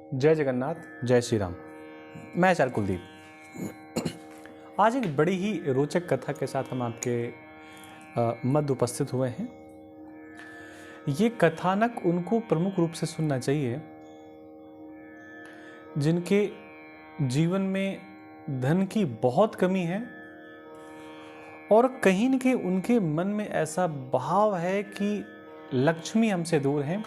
जय जगन्नाथ, जय श्री राम। मैं आचार्य कुलदीप। आज एक बड़ी ही रोचक कथा के साथ हम आपके मध्य उपस्थित हुए हैं। ये कथानक उनको प्रमुख रूप से सुनना चाहिए जिनके जीवन में धन की बहुत कमी है और कहीं न कहीं उनके मन में ऐसा भाव है कि लक्ष्मी हमसे दूर है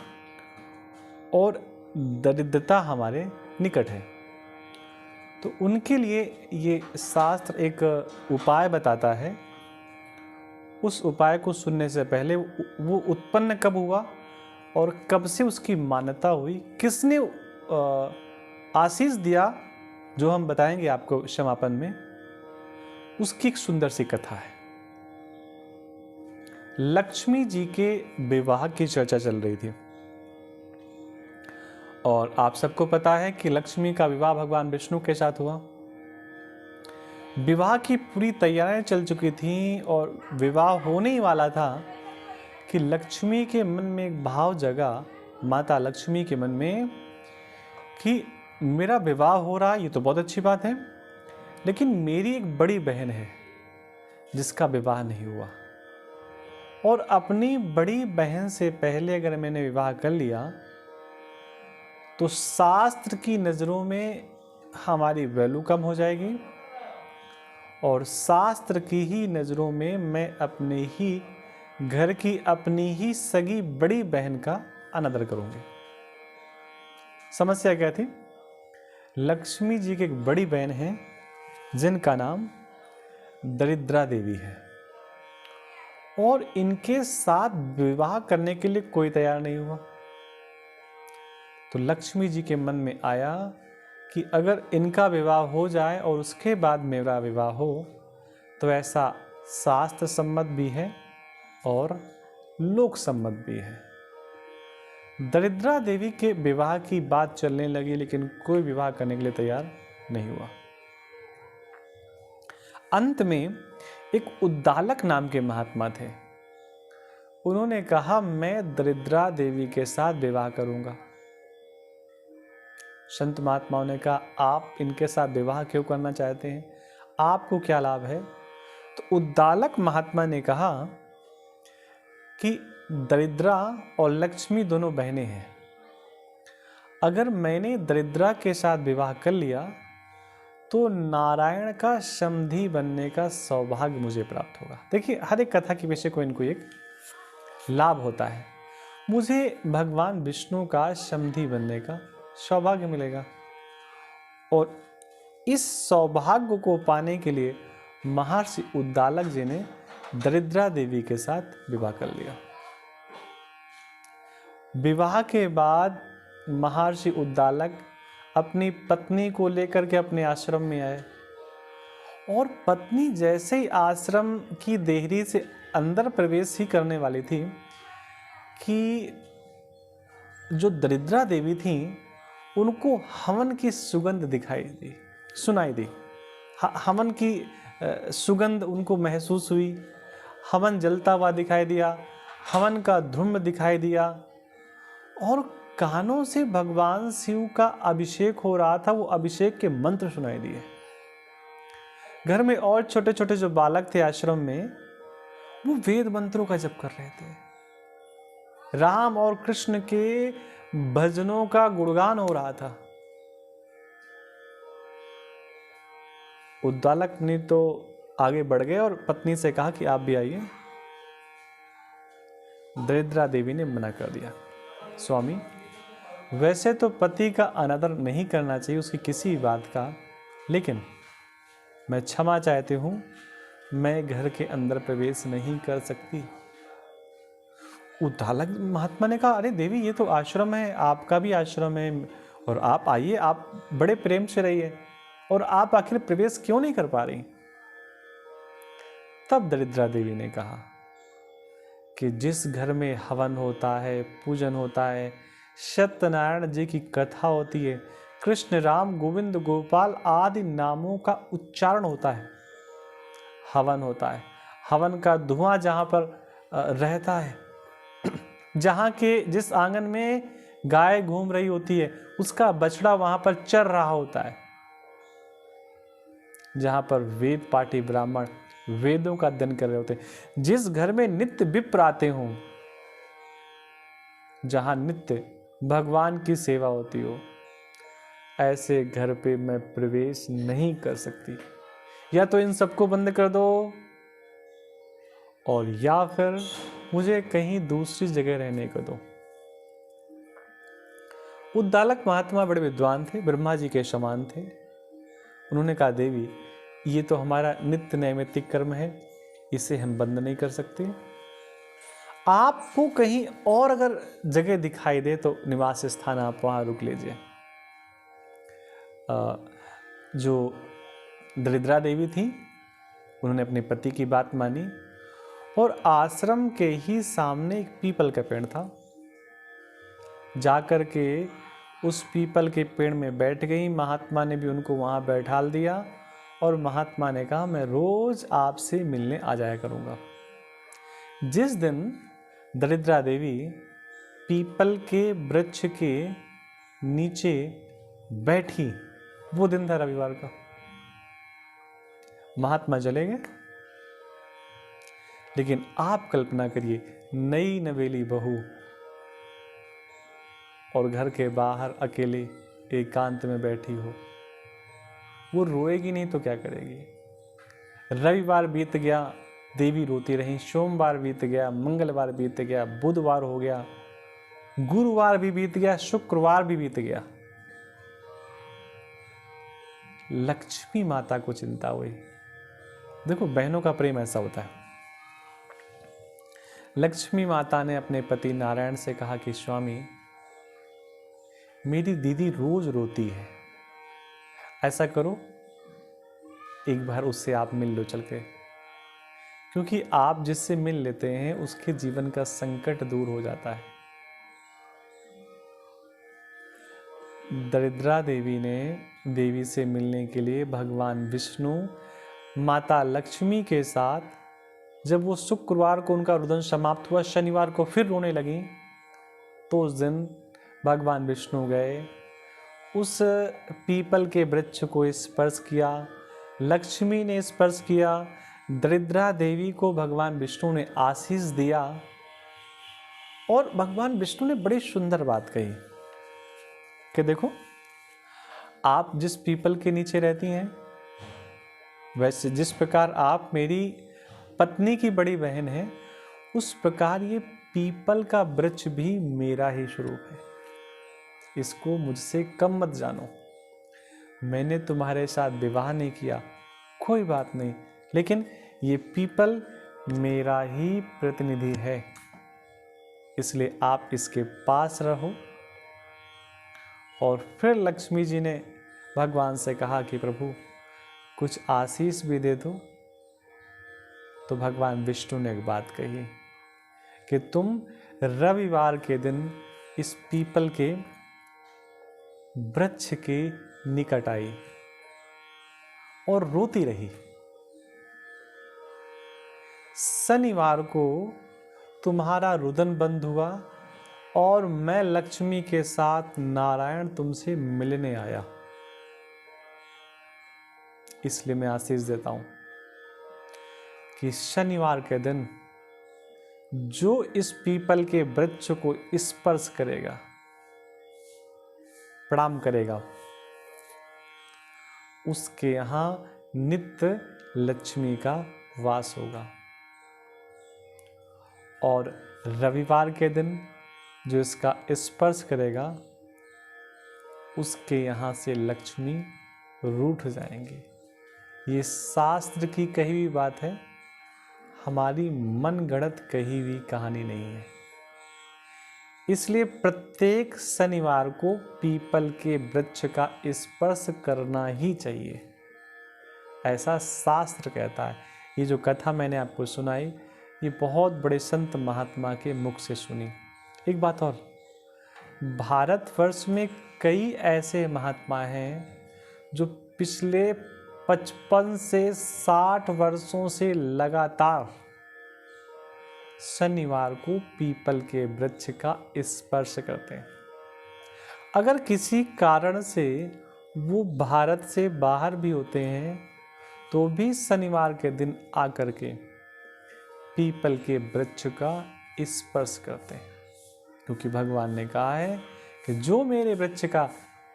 और दरिद्रता हमारे निकट है। तो उनके लिए ये शास्त्र एक उपाय बताता है। उस उपाय को सुनने से पहले वो उत्पन्न कब हुआ और कब से उसकी मान्यता हुई, किसने आशीष दिया, जो हम बताएंगे आपको समापन में, उसकी एक सुंदर सी कथा है। लक्ष्मी जी के विवाह की चर्चा चल रही थी और आप सबको पता है कि लक्ष्मी का विवाह भगवान विष्णु के साथ हुआ। विवाह की पूरी तैयारियां चल चुकी थीं और विवाह होने ही वाला था कि लक्ष्मी के मन में एक भाव जगा, माता लक्ष्मी के मन में, कि मेरा विवाह हो रहा, ये तो बहुत अच्छी बात है, लेकिन मेरी एक बड़ी बहन है जिसका विवाह नहीं हुआ और अपनी बड़ी बहन से पहले अगर मैंने विवाह कर लिया तो शास्त्र की नज़रों में हमारी वैल्यू कम हो जाएगी और शास्त्र की ही नज़रों में मैं अपने ही घर की अपनी ही सगी बड़ी बहन का अनादर करूंगी। समस्या क्या थी? लक्ष्मी जी की एक बड़ी बहन है जिनका नाम दरिद्रा देवी है और इनके साथ विवाह करने के लिए कोई तैयार नहीं हुआ। तो लक्ष्मी जी के मन में आया कि अगर इनका विवाह हो जाए और उसके बाद मेरा विवाह हो तो ऐसा शास्त्र सम्मत भी है और लोक सम्मत भी है। दरिद्रा देवी के विवाह की बात चलने लगी लेकिन कोई विवाह करने के लिए तैयार नहीं हुआ। अंत में एक उद्दालक नाम के महात्मा थे। उन्होंने कहा, मैं दरिद्रा देवी के साथ विवाह करूंगा। संत महात्माओं ने कहा, आप इनके साथ विवाह क्यों करना चाहते हैं? आपको क्या लाभ है? तो उद्दालक महात्मा ने कहा कि दरिद्रा और लक्ष्मी दोनों बहनें हैं। अगर मैंने दरिद्रा के साथ विवाह कर लिया तो नारायण का समधी बनने का सौभाग्य मुझे प्राप्त होगा। देखिए, हर एक कथा के पीछे कोई न कोई एक लाभ होता है। मुझे भगवान विष्णु का समधी बनने का सौभाग्य मिलेगा और इस सौभाग्य को पाने के लिए महर्षि उद्दालक जी ने दरिद्रा देवी के साथ विवाह कर लिया। विवाह के बाद महर्षि उद्दालक अपनी पत्नी को लेकर के अपने आश्रम में आए और पत्नी जैसे ही आश्रम की देहरी से अंदर प्रवेश ही करने वाली थी कि जो दरिद्रा देवी थी उनको हवन की सुगंध सुनाई दी। हवन की सुगंध उनको महसूस हुई। हवन जलता हुआ दिखाई दिया, हवन का धूम दिखाई दिया और कानों से भगवान शिव का अभिषेक हो रहा था। वो अभिषेक के मंत्र सुनाई दिए। घर में और छोटे छोटे जो बालक थे आश्रम में, वो वेद मंत्रों का जप कर रहे थे। राम और कृष्ण के भजनों का गुणगान हो रहा था। उद्दालक ने तो आगे बढ़ गए और पत्नी से कहा कि आप भी आइए। दरिद्रा देवी ने मना कर दिया। स्वामी, वैसे तो पति का अनादर नहीं करना चाहिए उसकी किसी बात का, लेकिन मैं क्षमा चाहती हूँ, मैं घर के अंदर प्रवेश नहीं कर सकती। उद्दालक महात्मा ने कहा, अरे देवी, ये तो आश्रम है, आपका भी आश्रम है और आप आइए, आप बड़े प्रेम से रहिए, और आप आखिर प्रवेश क्यों नहीं कर पा रही? तब दरिद्रा देवी ने कहा कि जिस घर में हवन होता है, पूजन होता है, सत्यनारायण जी की कथा होती है, कृष्ण, राम, गोविंद, गोपाल आदि नामों का उच्चारण होता है, हवन होता है, हवन का धुआं जहाँ पर रहता है, जहाँ के जिस आंगन में गाय घूम रही होती है, उसका बछड़ा वहां पर चर रहा होता है। जहां पर वेद पाठी ब्राह्मण वेदों का अध्ययन कर रहे होते हैं, जिस घर में नित्य विप्र आते हों, जहां नित्य भगवान की सेवा होती हो, ऐसे घर पे मैं प्रवेश नहीं कर सकती। या तो इन सबको बंद कर दो, और या फिर मुझे कहीं दूसरी जगह रहने को दो। उद्दालक महात्मा बड़े विद्वान थे, ब्रह्मा जी के समान थे। उन्होंने कहा, देवी ये तो हमारा नित्य नैमित्तिक कर्म है, इसे हम बंद नहीं कर सकते। आपको कहीं और अगर जगह दिखाई दे तो निवास स्थान आप वहां रुक लीजिए। जो दरिद्रा देवी थी, उन्होंने अपने पति की बात मानी और आश्रम के ही सामने एक पीपल का पेड़ था, जाकर के उस पीपल के पेड़ में बैठ गई। महात्मा ने भी उनको वहां बैठाल दिया और महात्मा ने कहा, मैं रोज आपसे मिलने आ जाया करूंगा। जिस दिन दरिद्रा देवी पीपल के वृक्ष के नीचे बैठी, वो दिन था रविवार का। महात्मा चले गए, लेकिन आप कल्पना करिए, नई नवेली बहू और घर के बाहर अकेले एकांत में बैठी हो, वो रोएगी नहीं तो क्या करेगी। रविवार बीत गया, देवी रोती रही। सोमवार बीत गया, मंगलवार बीत गया, बुधवार हो गया, गुरुवार भी बीत गया, शुक्रवार भी बीत गया। लक्ष्मी माता को चिंता हुई। देखो, बहनों का प्रेम ऐसा होता है। लक्ष्मी माता ने अपने पति नारायण से कहा कि स्वामी, मेरी दीदी रोज रोती है, ऐसा करो एक बार उससे आप मिल लो चल के, क्योंकि आप जिससे मिल लेते हैं उसके जीवन का संकट दूर हो जाता है। दरिद्रा देवी ने देवी से मिलने के लिए भगवान विष्णु, माता लक्ष्मी के साथ, जब वो शुक्रवार को उनका रुदन समाप्त हुआ, शनिवार को फिर रोने लगी, तो उस दिन भगवान विष्णु गए, उस पीपल के वृक्ष को स्पर्श किया, लक्ष्मी ने स्पर्श किया, दरिद्रा देवी को भगवान विष्णु ने आशीष दिया। और भगवान विष्णु ने बड़ी सुंदर बात कही कि देखो, आप जिस पीपल के नीचे रहती हैं, वैसे जिस प्रकार आप मेरी पत्नी की बड़ी बहन है, उस प्रकार ये पीपल का वृक्ष भी मेरा ही स्वरूप है। इसको मुझसे कम मत जानो। मैंने तुम्हारे साथ विवाह नहीं किया, कोई बात नहीं, लेकिन ये पीपल मेरा ही प्रतिनिधि है, इसलिए आप इसके पास रहो। और फिर लक्ष्मी जी ने भगवान से कहा कि प्रभु कुछ आशीष भी दे दो। तो भगवान विष्णु ने एक बात कही कि तुम रविवार के दिन इस पीपल के वृक्ष के निकट आई और रोती रही। शनिवार को तुम्हारा रुदन बंद हुआ और मैं लक्ष्मी के साथ नारायण तुमसे मिलने आया, इसलिए मैं आशीष देता हूं कि शनिवार के दिन जो इस पीपल के वृक्ष को स्पर्श करेगा, प्रणाम करेगा, उसके यहां नित्य लक्ष्मी का वास होगा। और रविवार के दिन जो इसका स्पर्श करेगा, उसके यहाँ से लक्ष्मी रूठ जाएंगे। ये शास्त्र की कही हुई बात है, हमारी मनगढ़ंत कही हुई कहानी नहीं है। इसलिए प्रत्येक शनिवार को पीपल के वृक्ष का स्पर्श करना ही चाहिए, ऐसा शास्त्र कहता है। ये जो कथा मैंने आपको सुनाई, ये बहुत बड़े संत महात्मा के मुख से सुनी। एक बात और, भारतवर्ष में कई ऐसे महात्मा हैं जो पिछले 55 से 60 वर्षों से लगातार शनिवार को पीपल के वृक्ष का स्पर्श करते हैं। अगर किसी कारण से वो भारत से बाहर भी होते हैं तो भी शनिवार के दिन आकर के पीपल के वृक्ष का स्पर्श करते हैं, क्योंकि भगवान ने कहा है कि जो मेरे वृक्ष का,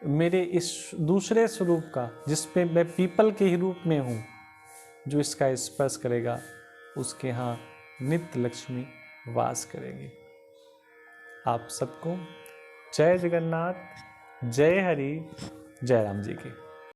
मेरे इस दूसरे स्वरूप का, जिसपे मैं पीपल के ही रूप में हूँ, जो इसका स्पर्श करेगा उसके यहाँ नित्य लक्ष्मी वास करेगी। आप सबको जय जगन्नाथ, जय हरि, जय राम जी की।